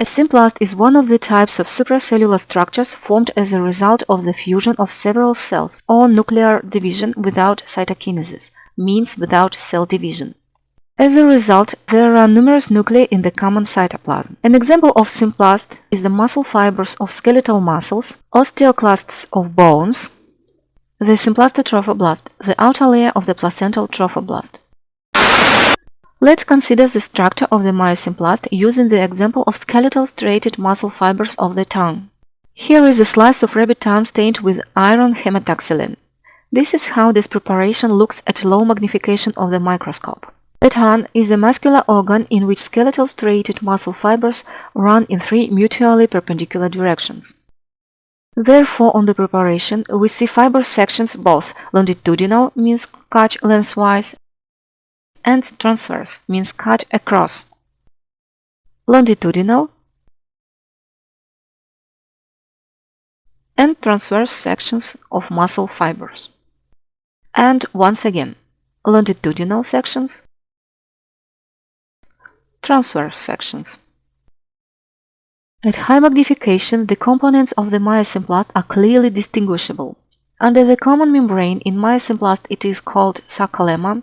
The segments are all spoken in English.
Myosymplast is one of the types of supracellular structures formed as a result of the fusion of several cells or nuclear division without cytokinesis, means without cell division. As a result, there are numerous nuclei in the common cytoplasm. An example of symplast is the muscle fibers of skeletal muscles, osteoclasts of bones, the symplastotrophoblast, the outer layer of the placental trophoblast. Let's consider the structure of the myosymplast using the example of skeletal striated muscle fibers of the tongue. Here is a slice of rabbit tongue stained with iron hematoxylin. This is how this preparation looks at low magnification of the microscope. The tongue is a muscular organ in which skeletal striated muscle fibers run in three mutually perpendicular directions. Therefore, on the preparation, we see fiber sections both longitudinal, means cut lengthwise, and transverse, means cut across. Longitudinal and transverse sections of muscle fibers. And once again, longitudinal sections, transverse sections. At high magnification, the components of the myosymplast are clearly distinguishable. Under the common membrane in myosymplast it is called sarcolemma.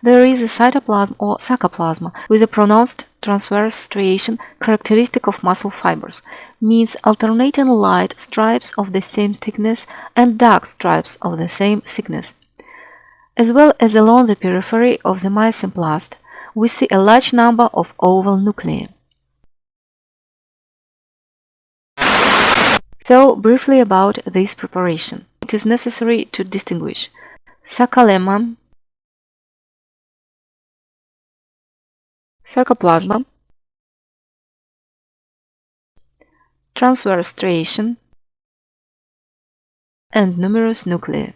There is a cytoplasm or sarcoplasma with a pronounced transverse striation characteristic of muscle fibers, means alternating light stripes of the same thickness and dark stripes of the same thickness. As well as along the periphery of the myosymplast, we see a large number of oval nuclei. So, briefly about this preparation. It is necessary to distinguish sarcolemma, sarcoplasma, transverse striation, and numerous nuclei.